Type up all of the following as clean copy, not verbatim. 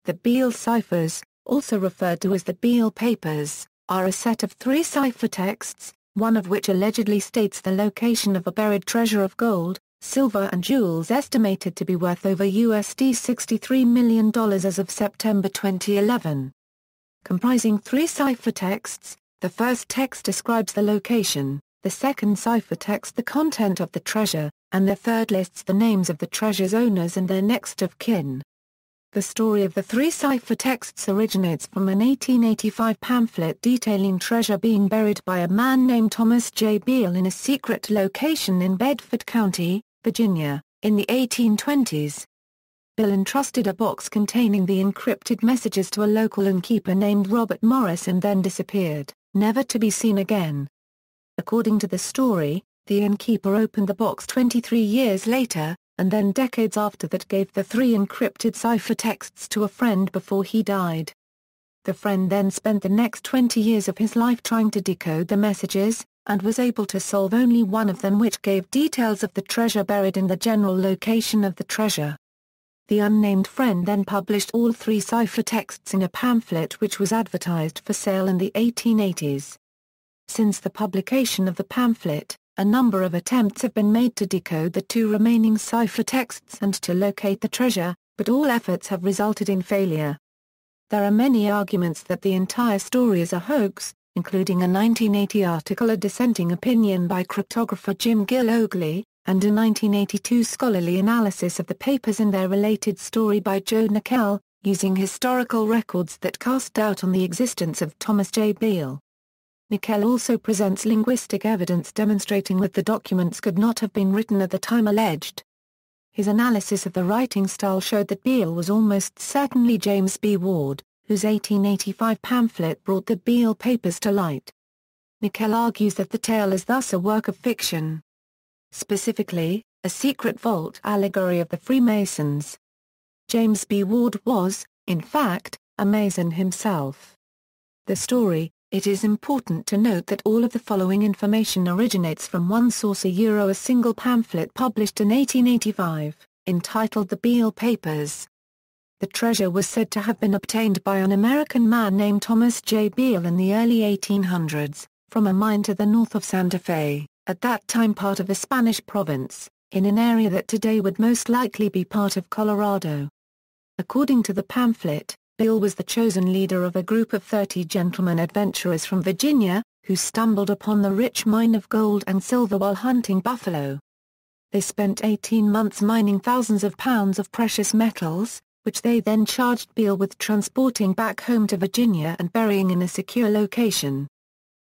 The Beale Ciphers, also referred to as the Beale Papers, are a set of 3 ciphertexts, one of which allegedly states the location of a buried treasure of gold, silver and jewels estimated to be worth over $63 million as of September 2011. Comprising 3 ciphertexts, the first text describes the location, the second ciphertext the content of the treasure, and the third lists the names of the treasure's owners and their next of kin. The story of the 3 ciphertexts originates from an 1885 pamphlet detailing treasure being buried by a man named Thomas J. Beale in a secret location in Bedford County, Virginia, in the 1820s. Beale entrusted a box containing the encrypted messages to a local innkeeper named Robert Morris and then disappeared, never to be seen again. According to the story, the innkeeper opened the box 23 years later, and then decades after that gave the 3 encrypted ciphertexts to a friend before he died. The friend then spent the next 20 years of his life trying to decode the messages, and was able to solve only one of them, which gave details of the treasure buried in the general location of the treasure. The unnamed friend then published all 3 ciphertexts in a pamphlet which was advertised for sale in the 1880s. Since the publication of the pamphlet, a number of attempts have been made to decode the 2 remaining ciphertexts and to locate the treasure, but all efforts have resulted in failure. There are many arguments that the entire story is a hoax, including a 1980 article, A Dissenting Opinion by cryptographer Jim Gill Oakley, and a 1982 scholarly analysis of the papers and their related story by Joe Nickel, using historical records that cast doubt on the existence of Thomas J. Beale. Nickel also presents linguistic evidence demonstrating that the documents could not have been written at the time alleged. His analysis of the writing style showed that Beale was almost certainly James B. Ward, whose 1885 pamphlet brought the Beale Papers to light. Nickel argues that the tale is thus a work of fiction. Specifically, a secret vault allegory of the Freemasons. James B. Ward was, in fact, a Mason himself. The story. It is important to note that all of the following information originates from one source, a single pamphlet published in 1885, entitled The Beale Papers. The treasure was said to have been obtained by an American man named Thomas J. Beale in the early 1800s, from a mine to the north of Santa Fe, at that time part of a Spanish province, in an area that today would most likely be part of Colorado. According to the pamphlet, Beale was the chosen leader of a group of 30 gentlemen adventurers from Virginia, who stumbled upon the rich mine of gold and silver while hunting buffalo. They spent 18 months mining thousands of pounds of precious metals, which they then charged Beale with transporting back home to Virginia and burying in a secure location.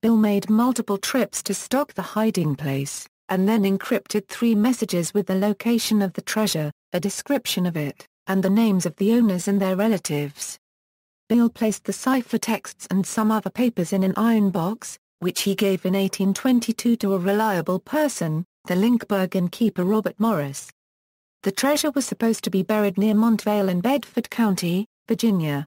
Beale made multiple trips to stock the hiding place, and then encrypted 3 messages with the location of the treasure, a description of it, and the names of the owners and their relatives. Beale placed the ciphertexts and some other papers in an iron box, which he gave in 1822 to a reliable person, the Lynchburg innkeeper Robert Morris. The treasure was supposed to be buried near Montvale in Bedford County, Virginia.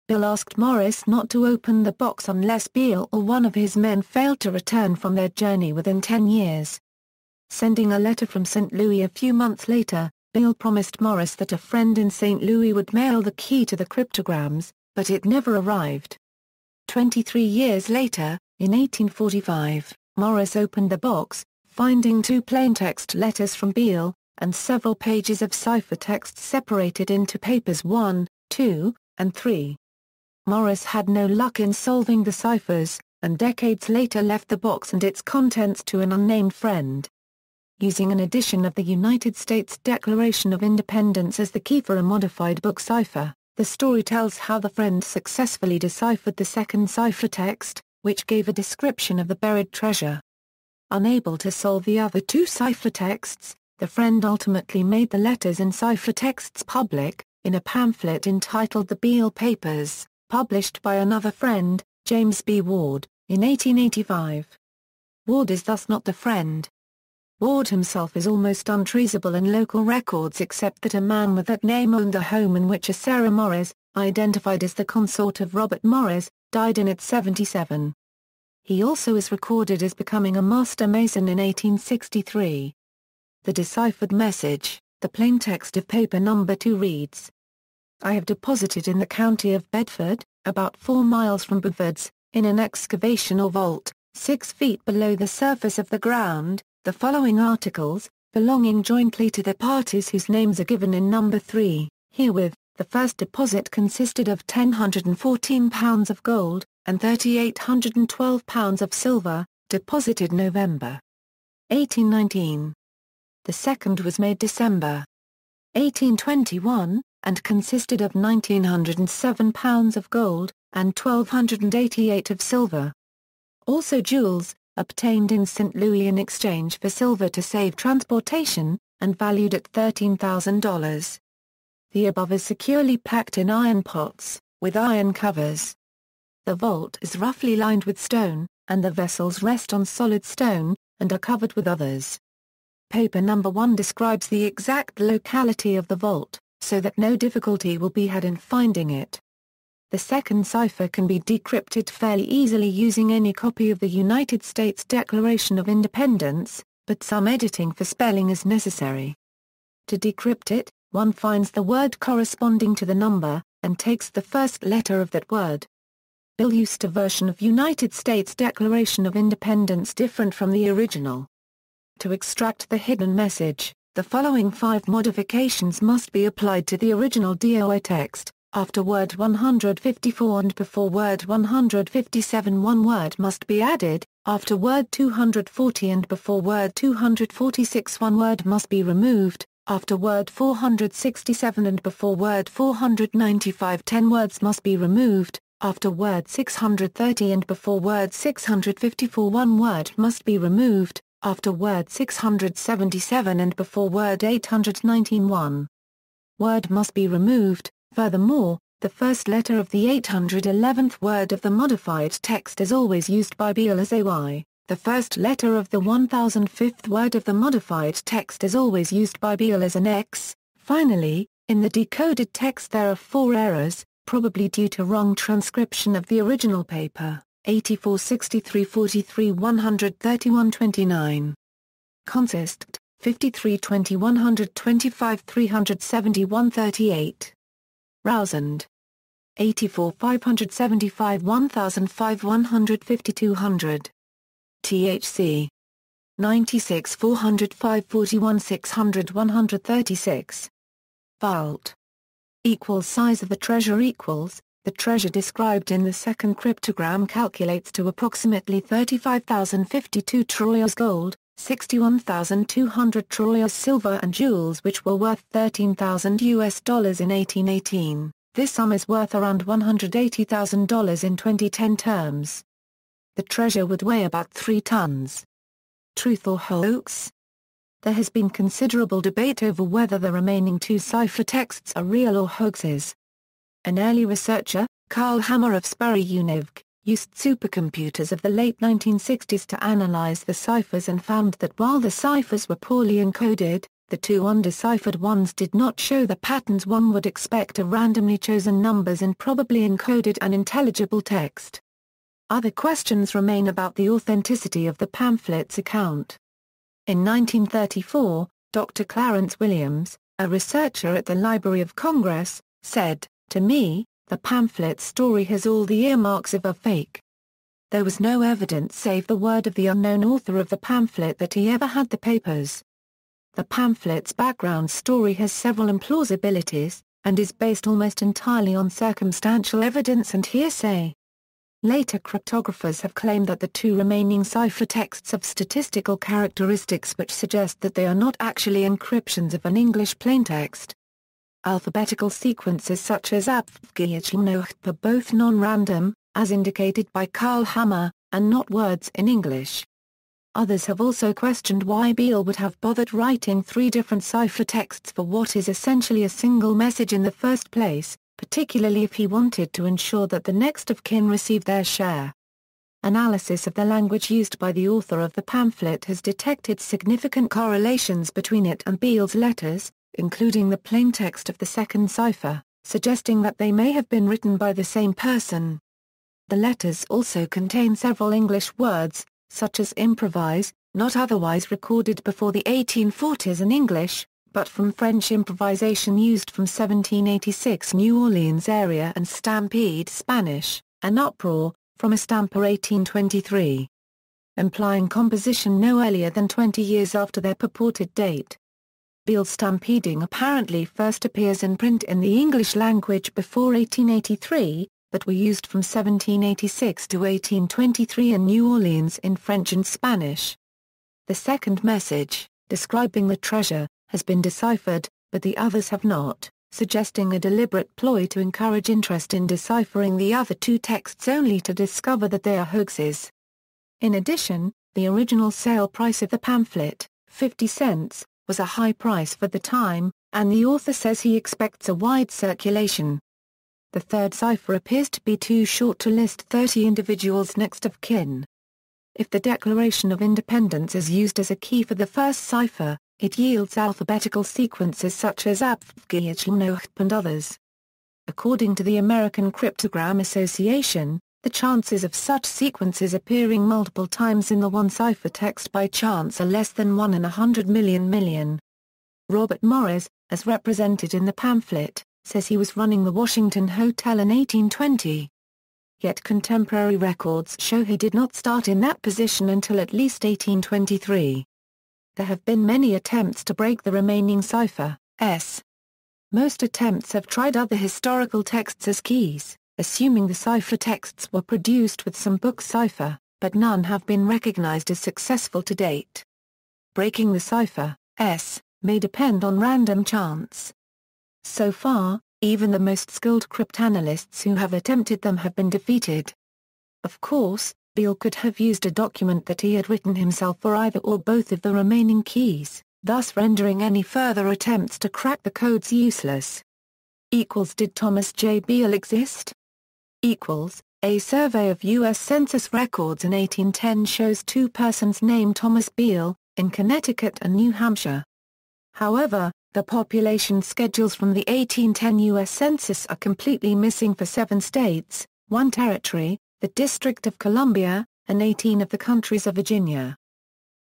Beale asked Morris not to open the box unless Beale or one of his men failed to return from their journey within 10 years. Sending a letter from St. Louis a few months later, Beale promised Morris that a friend in St. Louis would mail the key to the cryptograms, but it never arrived. 23 years later, in 1845, Morris opened the box, finding 2 plaintext letters from Beale, and several pages of ciphertext separated into papers 1, 2, and 3. Morris had no luck in solving the ciphers, and decades later left the box and its contents to an unnamed friend. Using an edition of the United States Declaration of Independence as the key for a modified book cipher, the story tells how the friend successfully deciphered the second ciphertext, which gave a description of the buried treasure. Unable to solve the other 2 ciphertexts, the friend ultimately made the letters and ciphertexts public, in a pamphlet entitled The Beale Papers, published by another friend, James B. Ward, in 1885. Ward is thus not the friend. Ward himself is almost untraceable in local records except that a man with that name owned the home in which a Sarah Morris, identified as the consort of Robert Morris, died in at 77. He also is recorded as becoming a master mason in 1863. The deciphered message, the plaintext of paper number 2 reads, I have deposited in the county of Bedford, about 4 miles from Bedford's, in an excavation or vault, 6 feet below the surface of the ground, the following articles, belonging jointly to the parties whose names are given in number 3, herewith. The first deposit consisted of £1,014 of gold, and £3,812 of silver, deposited November 1819. The second was made December 1821, and consisted of £1,907 of gold, and £1,288 of silver. Also jewels, obtained in St. Louis in exchange for silver to save transportation, and valued at $13,000. The above is securely packed in iron pots, with iron covers. The vault is roughly lined with stone, and the vessels rest on solid stone, and are covered with others. Paper number 1 describes the exact locality of the vault, so that no difficulty will be had in finding it. The second cipher can be decrypted fairly easily using any copy of the United States Declaration of Independence, but some editing for spelling is necessary. To decrypt it, one finds the word corresponding to the number, and takes the first letter of that word. Beale used a version of United States Declaration of Independence different from the original. To extract the hidden message, the following 5 modifications must be applied to the original decode text. After word 154 and before word 157 one word must be added, after word 240 and before word 246 one word must be removed, after word 467 and before word 495 10 words must be removed, after word 630 and before word 654 one word must be removed, after word 677 and before word 819 one word must be removed. Furthermore, the first letter of the 811th word of the modified text is always used by Beale as a Y. The first letter of the 1005th word of the modified text is always used by Beale as an X. Finally, in the decoded text there are 4 errors, probably due to wrong transcription of the original paper, 84 63 43 131 29. Consist, 53 20 125 371 38. Rousand. 84 575 1005 150 200. THC. 96 405 41 600 136. Vault. Equals size of the treasure equals, the treasure described in the second cryptogram calculates to approximately 35,052 troyas gold, 61,200 troyas silver and jewels which were worth $13,000 in 1818. This sum is worth around $180,000 in 2010 terms. The treasure would weigh about 3 tons. Truth or hoax? There has been considerable debate over whether the remaining 2 ciphertexts are real or hoaxes. An early researcher, Carl Hammer of Sperry Univ, used supercomputers of the late 1960s to analyze the ciphers and found that while the ciphers were poorly encoded, the 2 undeciphered ones did not show the patterns one would expect of randomly chosen numbers in probably encoded and intelligible text. Other questions remain about the authenticity of the pamphlet's account. In 1934, Dr. Clarence Williams, a researcher at the Library of Congress, said, "To me, the pamphlet story has all the earmarks of a fake." There was no evidence save the word of the unknown author of the pamphlet that he ever had the papers. The pamphlet's background story has several implausibilities, and is based almost entirely on circumstantial evidence and hearsay. Later cryptographers have claimed that the 2 remaining ciphertexts have statistical characteristics which suggest that they are not actually encryptions of an English plaintext. Alphabetical sequences such as abgh are both non-random, as indicated by Carl Hammer, and not words in English. Others have also questioned why Beale would have bothered writing 3 different ciphertexts for what is essentially a single message in the first place, particularly if he wanted to ensure that the next of kin received their share. Analysis of the language used by the author of the pamphlet has detected significant correlations between it and Beale's letters, including the plaintext of the second cipher, suggesting that they may have been written by the same person. The letters also contain several English words, such as improvise, not otherwise recorded before the 1840s in English, but from French improvisation used from 1786 New Orleans area and Stampede Spanish, an uproar, from Estampa 1823. Implying composition no earlier than 20 years after their purported date. Beale stampeding apparently first appears in print in the English language before 1883, but were used from 1786 to 1823 in New Orleans in French and Spanish. The second message, describing the treasure, has been deciphered, but the others have not, suggesting a deliberate ploy to encourage interest in deciphering the other two texts only to discover that they are hoaxes. In addition, the original sale price of the pamphlet, 50 cents, was a high price for the time, and the author says he expects a wide circulation. The third cipher appears to be too short to list 30 individuals next of kin. If the Declaration of Independence is used as a key for the first cipher, it yields alphabetical sequences such as APFGHLNOHP and others. According to the American Cryptogram Association, the chances of such sequences appearing multiple times in the one ciphertext by chance are less than 1 in 100 million. Robert Morris, as represented in the pamphlet, says he was running the Washington Hotel in 1820. Yet contemporary records show he did not start in that position until at least 1823. There have been many attempts to break the remaining ciphers. Most attempts have tried other historical texts as keys, assuming the ciphertexts were produced with some book cipher, but none have been recognized as successful to date. Breaking the cipher may depend on random chance. So far, even the most skilled cryptanalysts who have attempted them have been defeated. Of course, Beale could have used a document that he had written himself for either or both of the remaining keys, thus rendering any further attempts to crack the codes useless. Did Thomas J. Beale exist? A survey of U.S. Census records in 1810 shows two persons named Thomas Beale, in Connecticut and New Hampshire. However, the population schedules from the 1810 U.S. Census are completely missing for 7 states, 1 territory, the District of Columbia, and 18 of the countries of Virginia.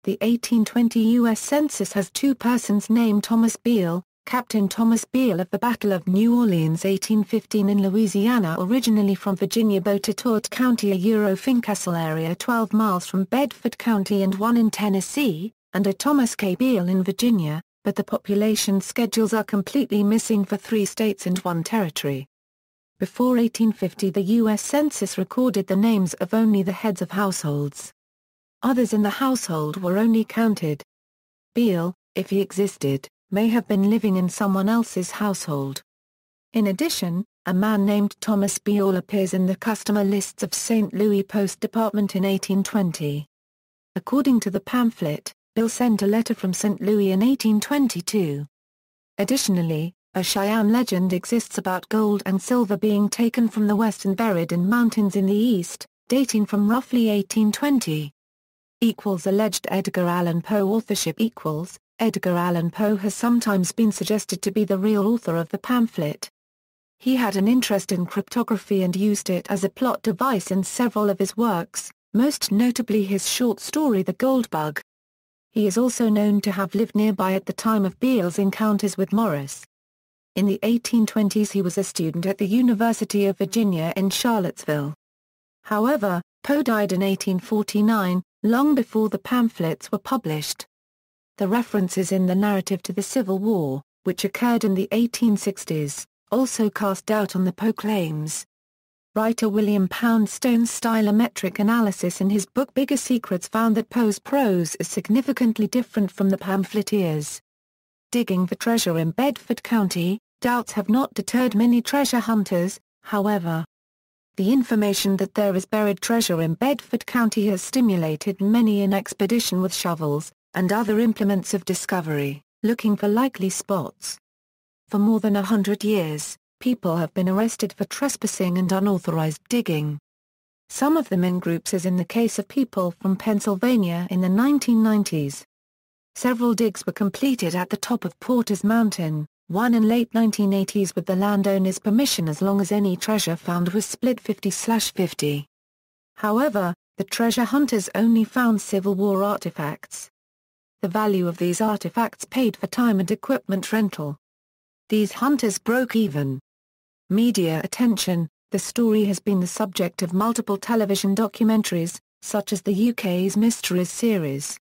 The 1820 U.S. Census has 2 persons named Thomas Beale, Captain Thomas Beale of the Battle of New Orleans 1815 in Louisiana, originally from Virginia Botetourt County, a Fincastle area 12 miles from Bedford County, and 1 in Tennessee, and a Thomas K. Beale in Virginia, but the population schedules are completely missing for 3 states and 1 territory. Before 1850 the U.S. Census recorded the names of only the heads of households. Others in the household were only counted. Beale, if he existed, may have been living in someone else's household. In addition, a man named Thomas Beale appears in the customer lists of St. Louis Post Department in 1820. According to the pamphlet, Beale sent a letter from St. Louis in 1822. Additionally, a Cheyenne legend exists about gold and silver being taken from the west and buried in mountains in the east, dating from roughly 1820. Alleged Edgar Allan Poe authorship. Edgar Allan Poe has sometimes been suggested to be the real author of the pamphlet. He had an interest in cryptography and used it as a plot device in several of his works, most notably his short story The Gold Bug. He is also known to have lived nearby at the time of Beale's encounters with Morris. In the 1820s he was a student at the University of Virginia in Charlottesville. However, Poe died in 1849, long before the pamphlets were published. The references in the narrative to the Civil War, which occurred in the 1860s, also cast doubt on the Poe claims. Writer William Poundstone's stylometric analysis in his book Bigger Secrets found that Poe's prose is significantly different from the pamphleteers. Digging for treasure in Bedford County, doubts have not deterred many treasure hunters, however. The information that there is buried treasure in Bedford County has stimulated many an expedition with shovels and other implements of discovery, looking for likely spots. For more than 100 years, people have been arrested for trespassing and unauthorized digging. Some of them in groups, as in the case of people from Pennsylvania in the 1990s. Several digs were completed at the top of Porter's Mountain, one in late 1980s with the landowner's permission as long as any treasure found was split 50/50. However, the treasure hunters only found Civil War artifacts. the value of these artifacts paid for time and equipment rental. These hunters broke even. Media attention. The story has been the subject of multiple television documentaries, such as the UK's Mysteries series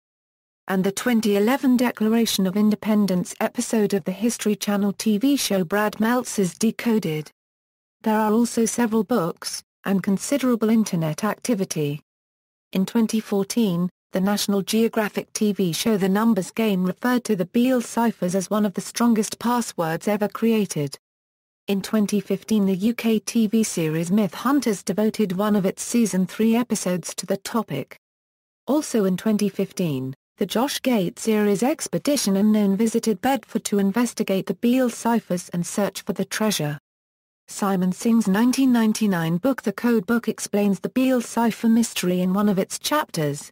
and the 2011 Declaration of Independence episode of the History Channel TV show Brad Meltzer's Decoded. There are also several books, and considerable Internet activity. In 2014, the National Geographic TV show The Numbers Game referred to the Beale Ciphers as one of the strongest passwords ever created. In 2015, the UK TV series Myth Hunters devoted one of its Season 3 episodes to the topic. Also in 2015, the Josh Gate series Expedition Unknown visited Bedford to investigate the Beale Ciphers and search for the treasure. Simon Singh's 1999 book The Code Book explains the Beale Cipher mystery in one of its chapters.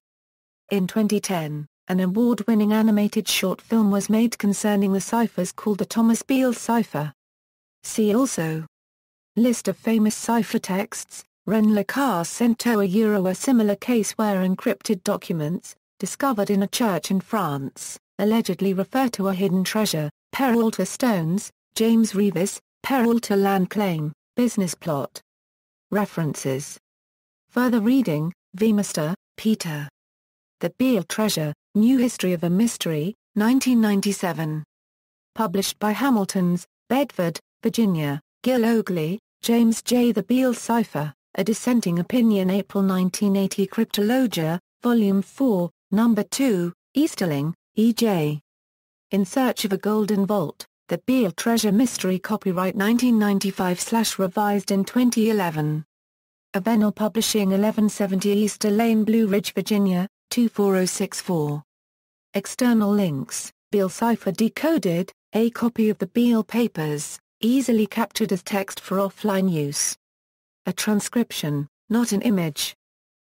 In 2010, an award-winning animated short film was made concerning the ciphers called the Thomas Beale Cipher. See also: List of famous ciphertexts. Ren Le Car sent to a similar case where encrypted documents, discovered in a church in France, allegedly refer to a hidden treasure. Peralta Stones, James Reeves, Peralta Land Claim, Business Plot. References. Further reading: Vemester, Peter. The Beale Treasure, New History of a Mystery, 1997. Published by Hamilton's, Bedford, Virginia, Gil Oakley, James J. The Beale Cipher, A Dissenting Opinion, April 1980. Cryptologia, Volume 4, Number 2, Easterling, E.J. In Search of a Golden Vault, The Beale Treasure Mystery. Copyright 1995/revised in 2011. Avenel Publishing, 1170 Easter Lane, Blue Ridge, Virginia, 24064. External links: Beale Cipher Decoded, a copy of the Beale Papers, easily captured as text for offline use. A transcription, not an image.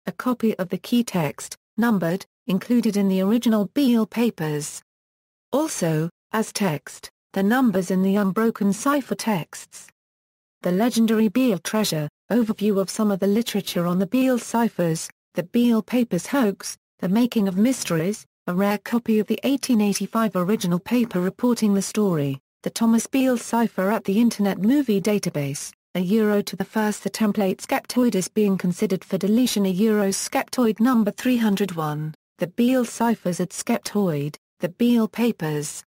A copy of the key text, numbered, included in the original Beale Papers. Also, as text, the numbers in the unbroken ciphertexts. The Legendary Beale Treasure, overview of some of the literature on the Beale Ciphers, the Beale Papers hoax, the making of mysteries, a rare copy of the 1885 original paper reporting the story, the Thomas Beale Cipher at the Internet Movie Database, €1 to the first. The template skeptoid is being considered for deletion. €, skeptoid number 301, the Beale Ciphers at Skeptoid, the Beale Papers.